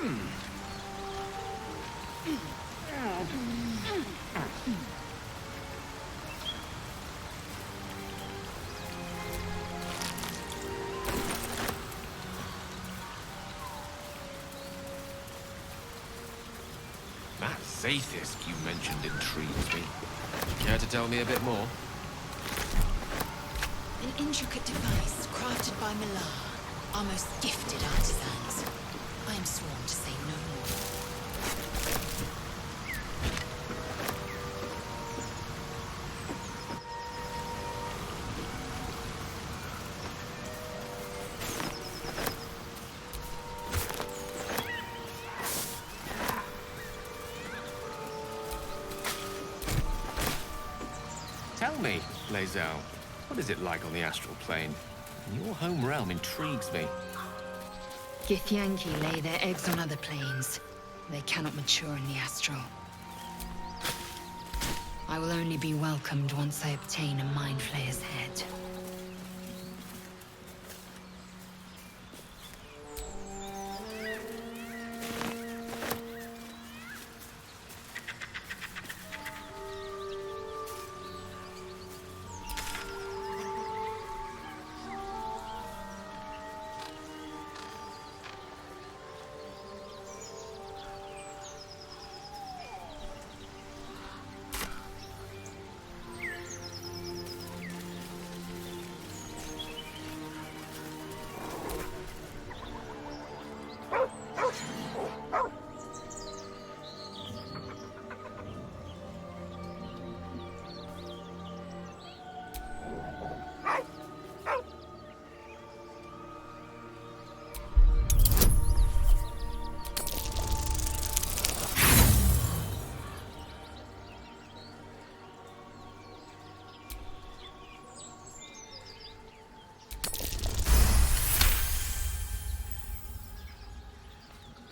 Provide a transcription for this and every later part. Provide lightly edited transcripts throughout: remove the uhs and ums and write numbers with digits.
That Zaithist you mentioned intrigues me. Care to tell me a bit more? An intricate device crafted by Millar, our most gifted artisans. I am sworn to say no more. Tell me, Lae'zel, what is it like on the astral plane? Your home realm intrigues me. Githyanki lay their eggs on other planes. They cannot mature in the astral. I will only be welcomed once I obtain a Mind Flayer's head.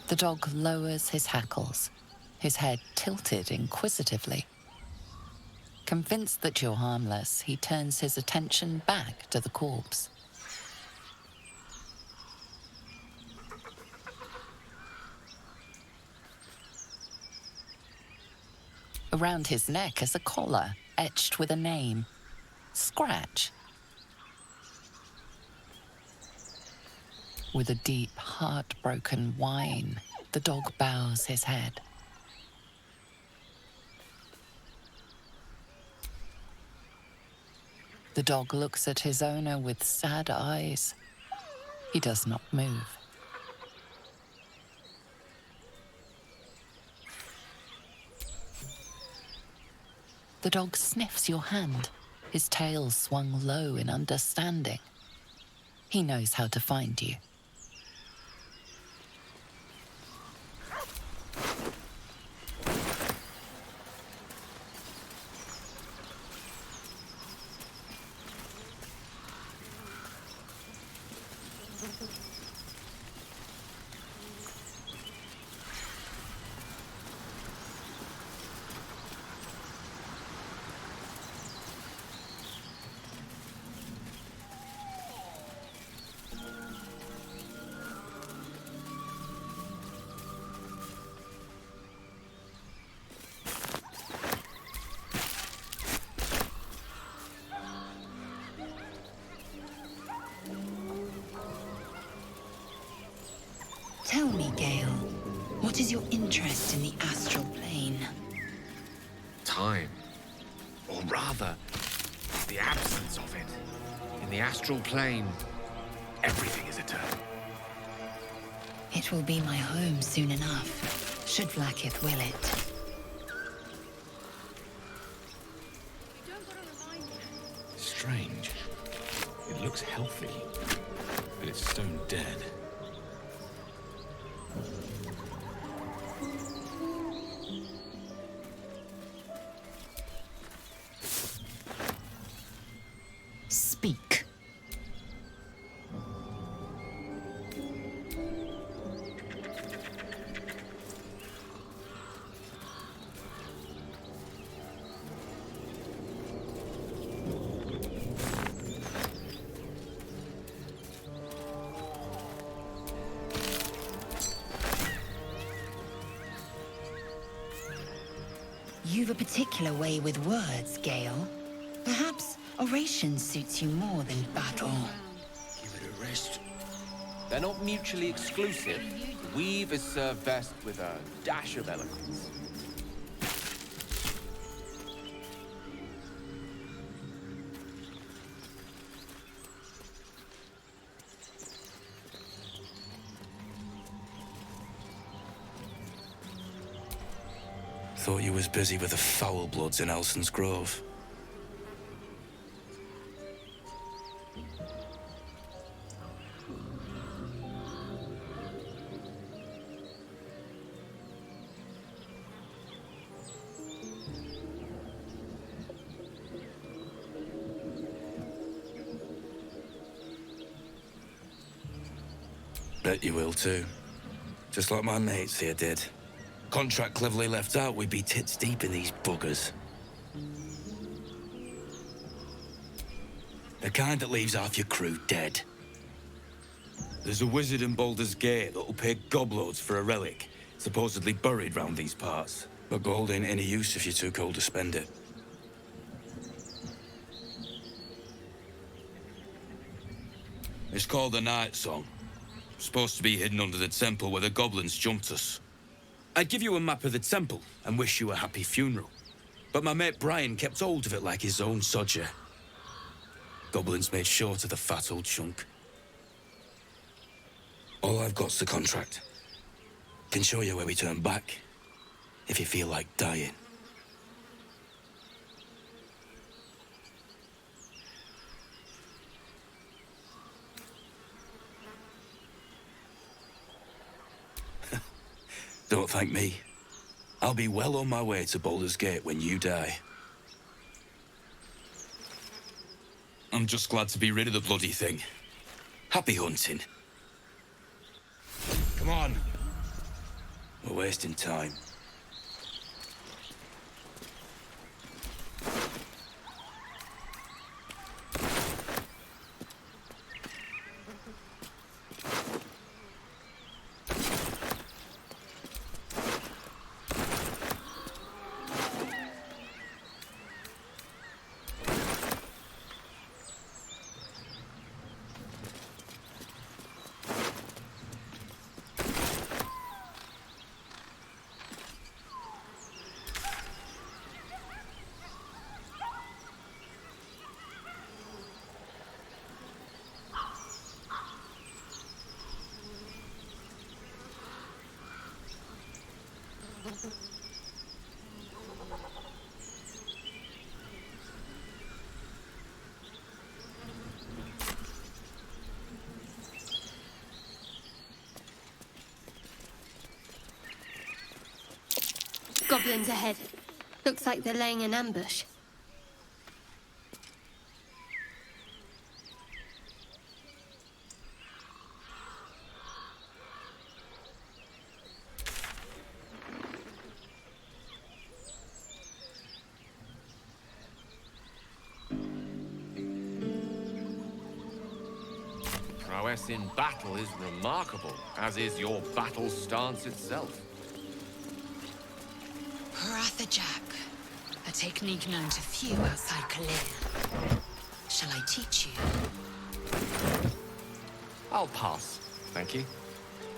The dog lowers his hackles, his head tilted inquisitively. Convinced that you're harmless, he turns his attention back to the corpse. Around his neck is a collar etched with a name, Scratch. With a deep, heartbroken whine, the dog bows his head. The dog looks at his owner with sad eyes. He does not move. The dog sniffs your hand, his tail swung low in understanding. He knows how to find you. Tell me, Gale, what is your interest in the astral plane? Time. Or rather, the absence of it. In the astral plane, everything is eternal. It will be my home soon enough, should Vlaakith will it. Strange. It looks healthy, but it's stone dead. Speak. You've a particular way with words, Gale. Perhaps oration suits you more than battle. Give it a rest. They're not mutually exclusive. Weave is served best with a dash of eloquence. Thought you was busy with the foul bloods in Elson's Grove. Bet you will too. Just like my mates here did. Contract cleverly left out, we'd be tits deep in these buggers. The kind that leaves half your crew dead. There's a wizard in Baldur's Gate that'll pay gobloads for a relic, supposedly buried round these parts. But gold ain't any use if you're too cold to spend it. It's called the Night Song. Supposed to be hidden under the temple where the goblins jumped us. I'd give you a map of the temple and wish you a happy funeral. But my mate Brian kept hold of it like his own sodger. Goblins made short of the fat old chunk. All I've got's the contract. Can show you where we turn back, if you feel like dying. Don't thank me. I'll be well on my way to Baldur's Gate when you die. I'm just glad to be rid of the bloody thing. Happy hunting. Come on. We're wasting time. Goblins ahead. Looks like they're laying an ambush. Prowess in battle is remarkable, as is your battle stance itself. Jack, a technique known to few outside Kalir. Shall I teach you? I'll pass, thank you.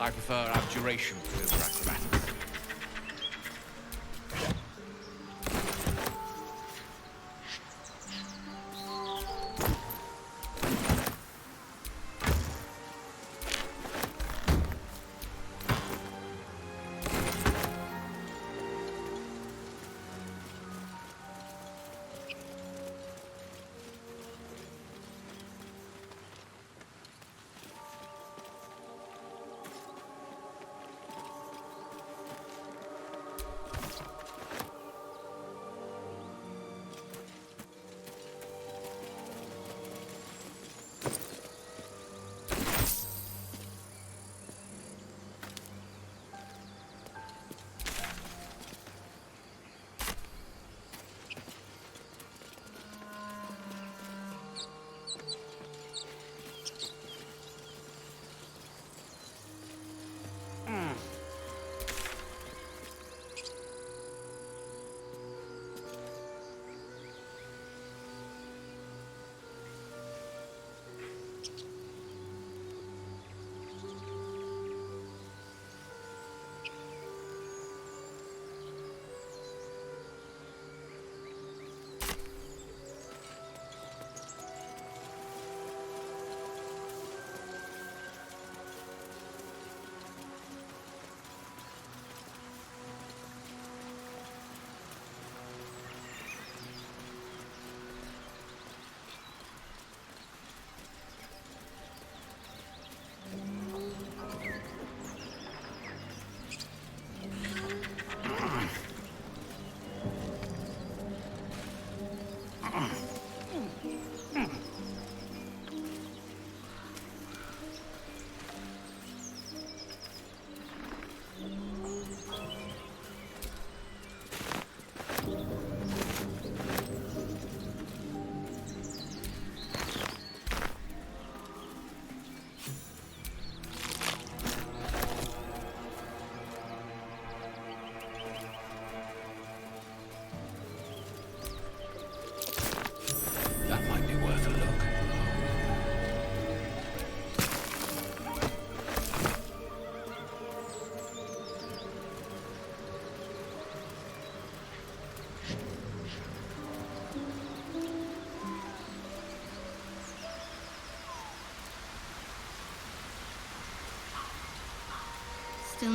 I prefer abjuration over acrobatics.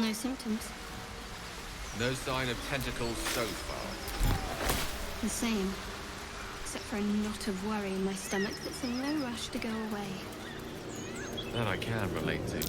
no symptoms. No sign of tentacles so far. The same. Except for a knot of worry in my stomach that's in no rush to go away. That I can relate to.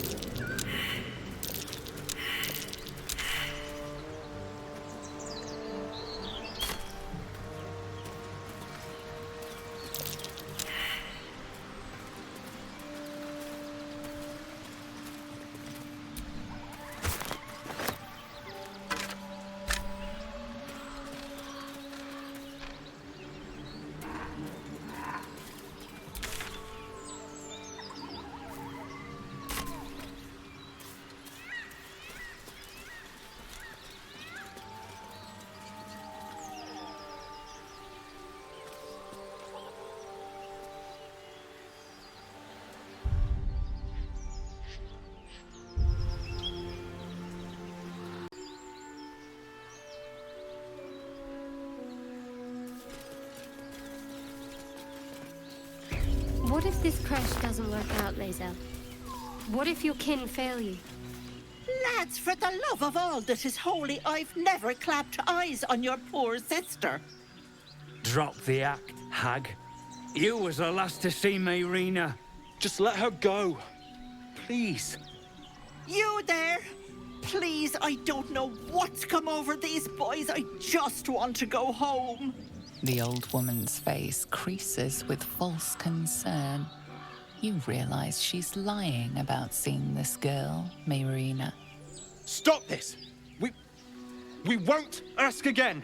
What if this crash doesn't work out, Lae'zel? What if your kin fail you? Lads, for the love of all that is holy, I've never clapped eyes on your poor sister. Drop the act, hag. You was the last to see Mayrina. Just let her go. Please. You there? Please, I don't know what's come over these boys. I just want to go home. The old woman's face creases with false concern. You realize she's lying about seeing this girl, Mayrina. Stop this! We won't ask again!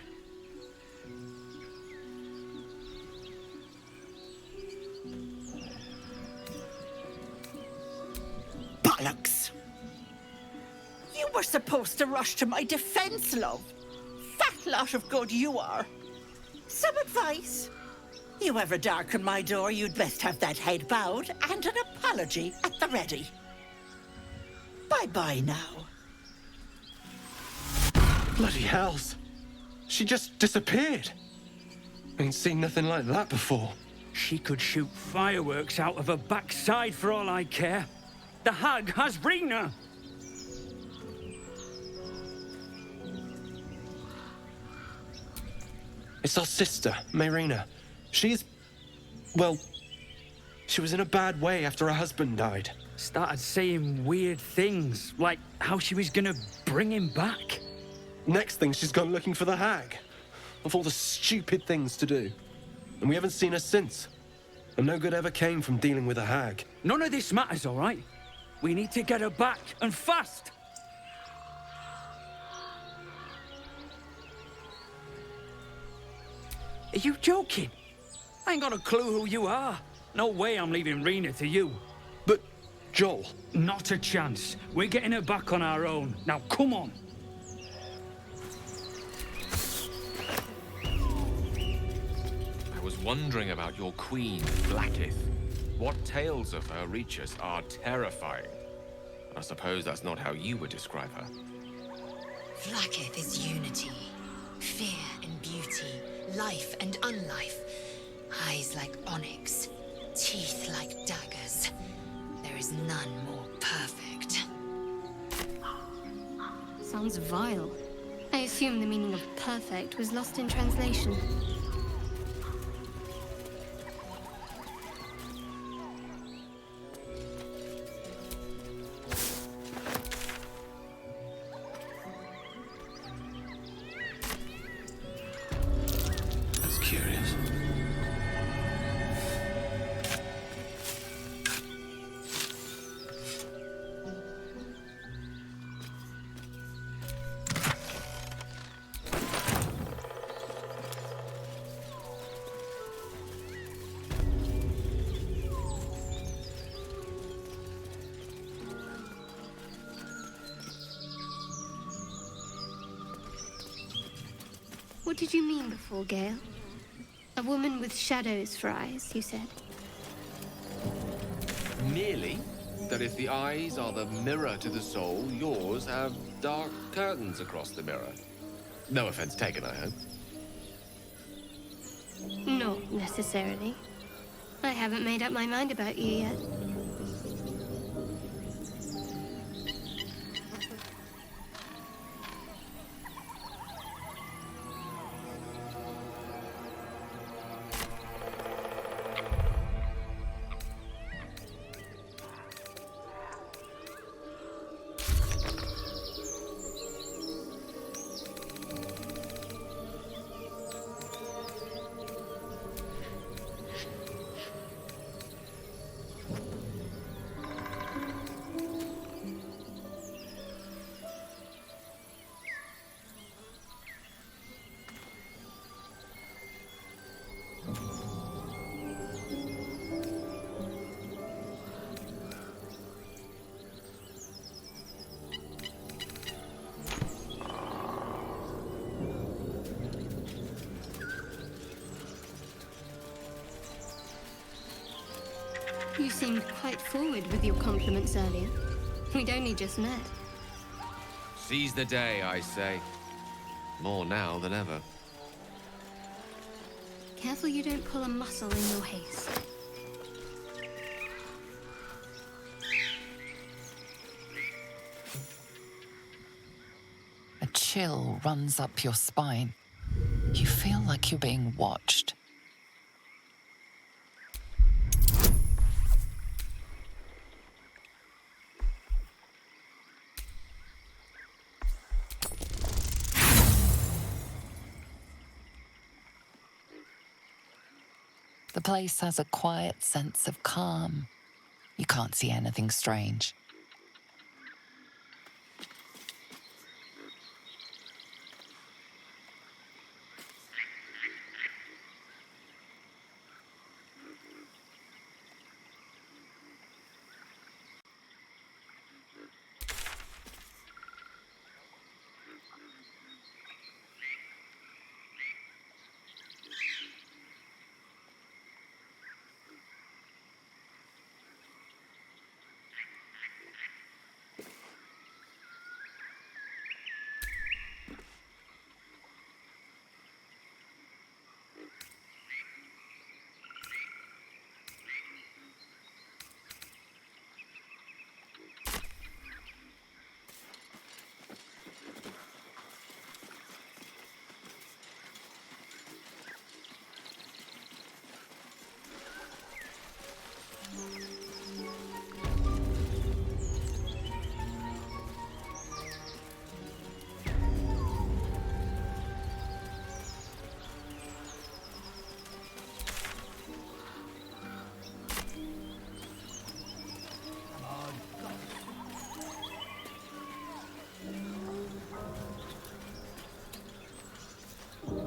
Bollocks! You were supposed to rush to my defense, love. Fat lot of good you are. Some advice? You ever darken my door, you'd best have that head bowed and an apology at the ready. Bye-bye now. Bloody hells. She just disappeared. Ain't seen nothing like that before. She could shoot fireworks out of her backside for all I care. The hag has Rina. It's our sister, Mayrina. Well, she was in a bad way after her husband died. Started saying weird things, like how she was gonna bring him back. Next thing, she's gone looking for the hag. Of all the stupid things to do. And we haven't seen her since. And no good ever came from dealing with a hag. None of this matters, all right? We need to get her back, and fast! Are you joking? I ain't got a clue who you are. No way I'm leaving Rina to you. But, Joel... Not a chance. We're getting her back on our own. Now, come on. I was wondering about your queen, Blackith. What tales of her reach us are terrifying. I suppose that's not how you would describe her. Vlaakith is unity, fear and beauty, life and unlife. Eyes like onyx, teeth like daggers. There is none more perfect. Sounds vile. I assume the meaning of perfect was lost in translation. That's curious. What did you mean before, Gale? A woman with shadows for eyes, you said. Merely that if the eyes are the mirror to the soul, yours have dark curtains across the mirror. No offense taken, I hope. Not necessarily. I haven't made up my mind about you yet. You seemed quite forward with your compliments earlier. We'd only just met. Seize the day, I say. More now than ever. Careful you don't pull a muscle in your haste. A chill runs up your spine. You feel like you're being watched. The place has a quiet sense of calm. You can't see anything strange.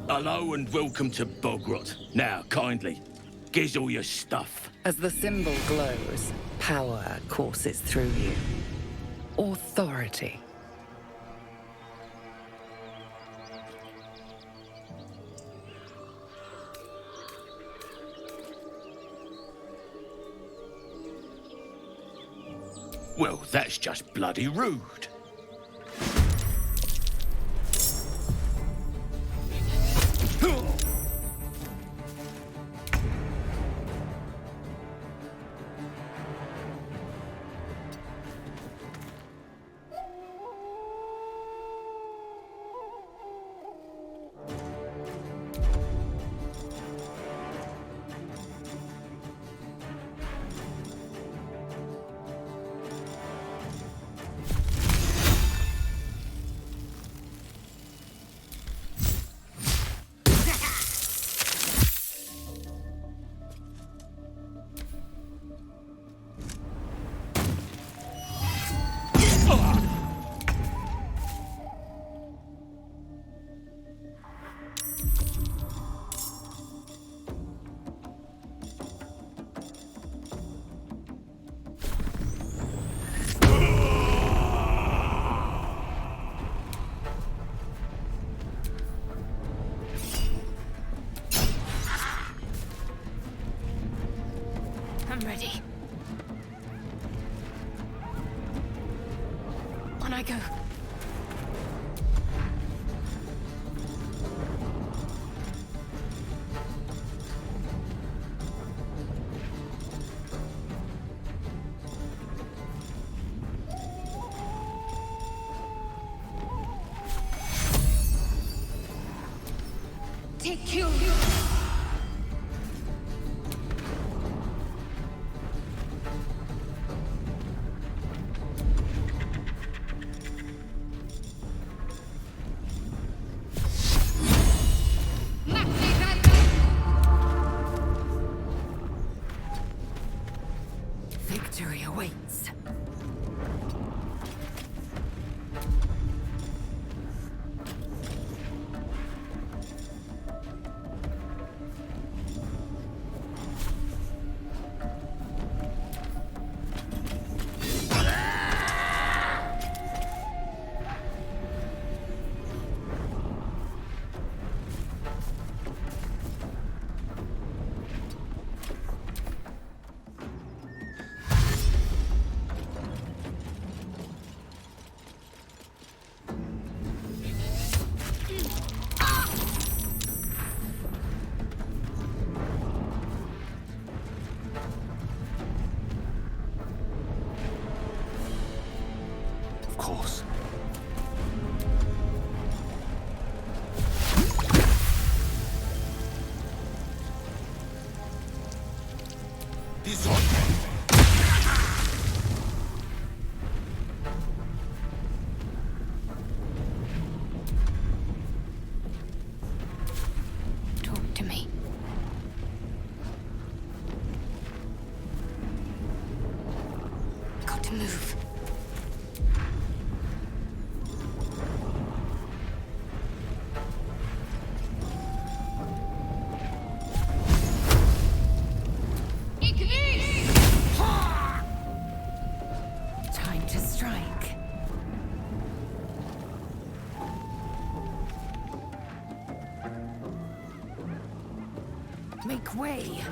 Hello and welcome to Bogrot. Now, kindly, giz all your stuff. As the symbol glows, power courses through you. Authority. Well, that's just bloody rude. I'm ready. On I go. Take you. Victory awaits. Make way.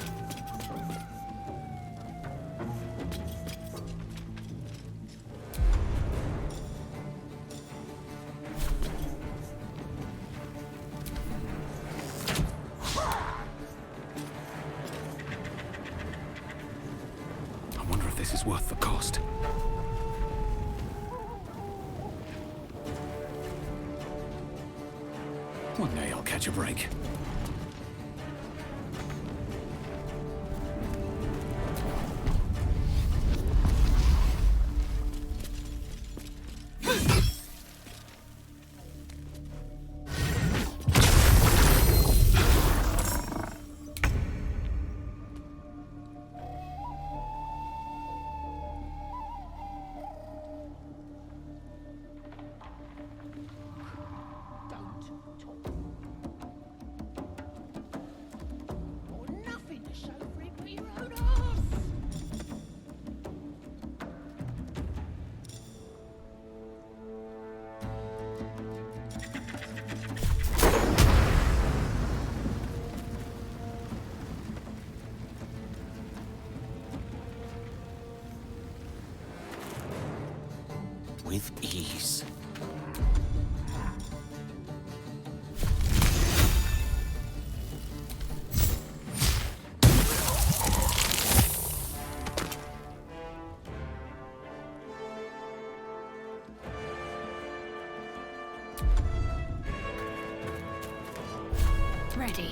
I wonder if this is worth the cost. One day I'll catch a break. With ease. Ready.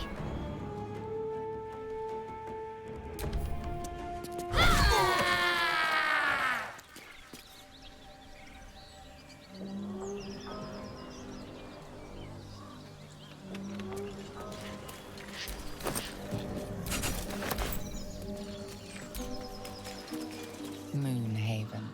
Moonhaven.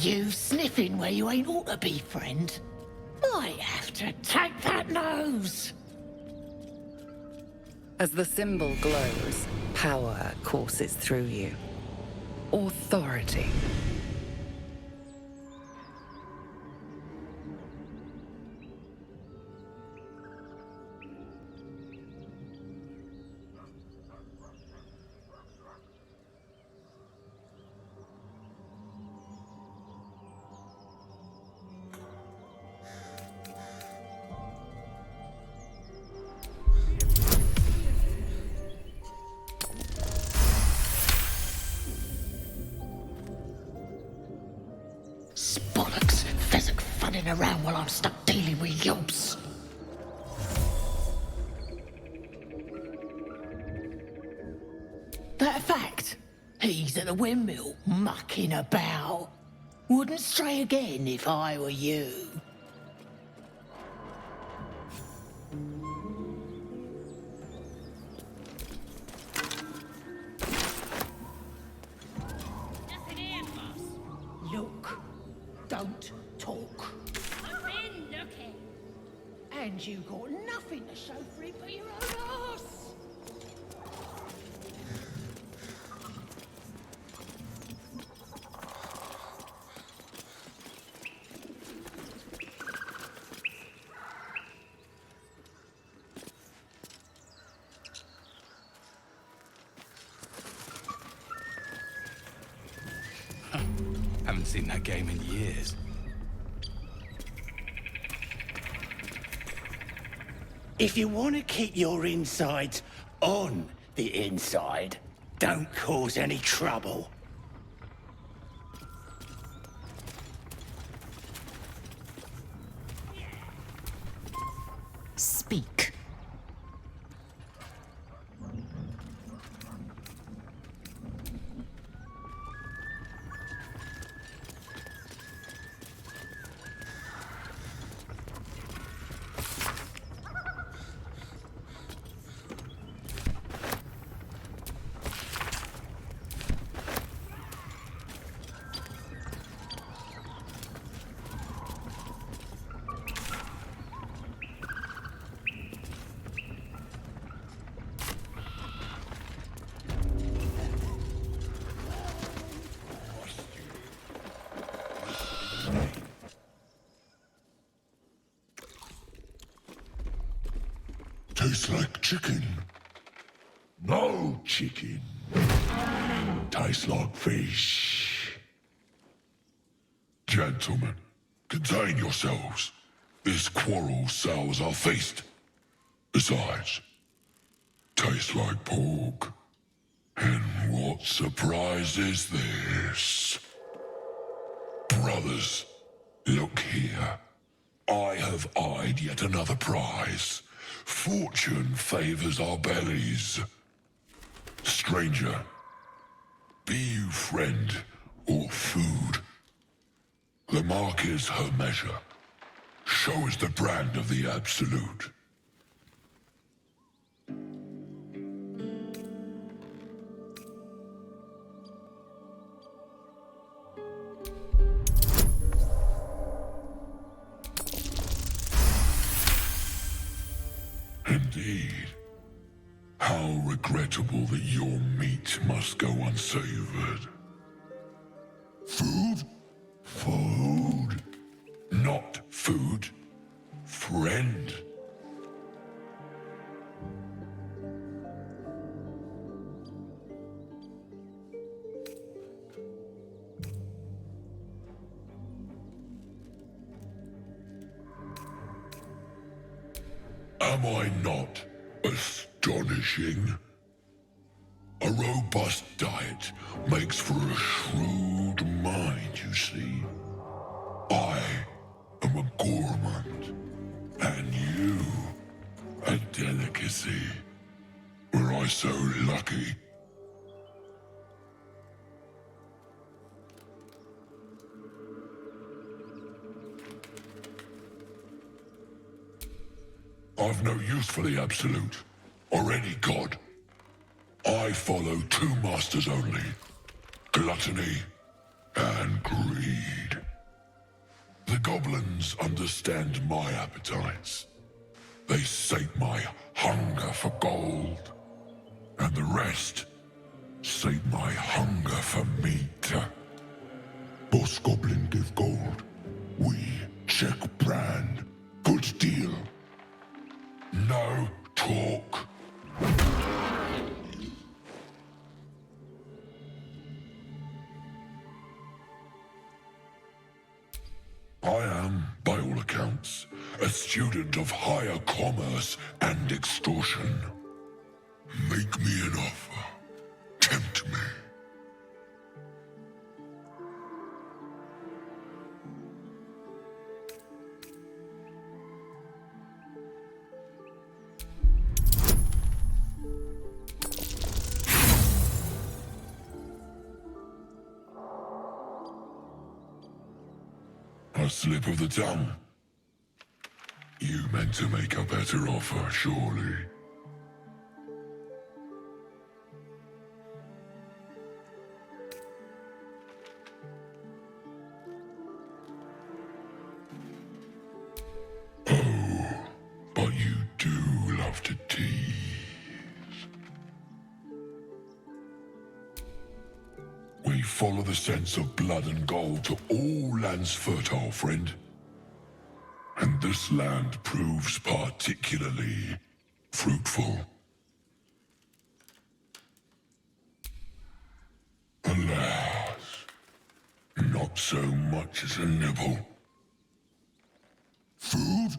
You sniffing where you ain't ought to be, friend? Might have to take that nose. As the symbol glows, power courses through you. Authority. Bollocks, pheasant funning around while I'm stuck dealing with yobs. That fact, he's at the windmill mucking about. Wouldn't stray again if I were you. Look, don't talk. I've been looking. And you got nothing to show for it but your own arse. And haven't seen that game in years. If you want to keep your insides on the inside, don't cause any trouble. Speak. Tastes like chicken. No chicken. Tastes like fish. Gentlemen, contain yourselves. This quarrel sours our feast. Besides, tastes like pork. And what surprise is this? Brothers, look here. I have eyed yet another prize. Fortune favors our bellies. Stranger, be you friend or food. The mark is her measure. Show us the brand of the absolute. Indeed. How regrettable that your meat must go unsavored. Food? Food. Not food. Friend. Am I not astonishing? A robust diet makes for a shrewd mind, you see. I am a gourmand, and you, a delicacy. Were I so lucky? I've no use for the Absolute, or any god. I follow two masters only, gluttony and greed. The goblins understand my appetites. They sate my hunger for gold, and the rest sate my hunger for meat. Boss Goblin give gold, we check brand. Good deal. No talk. I am, by all accounts, a student of higher commerce and extortion. Make me an offer. Tempt me. A slip of the tongue. You meant to make a better offer, surely. Oh, but you do love to tease. We follow the sense of blood and gold to all lands fertile, friend. And this land proves particularly fruitful. Alas, not so much as a nibble. Food?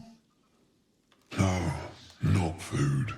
No, not food.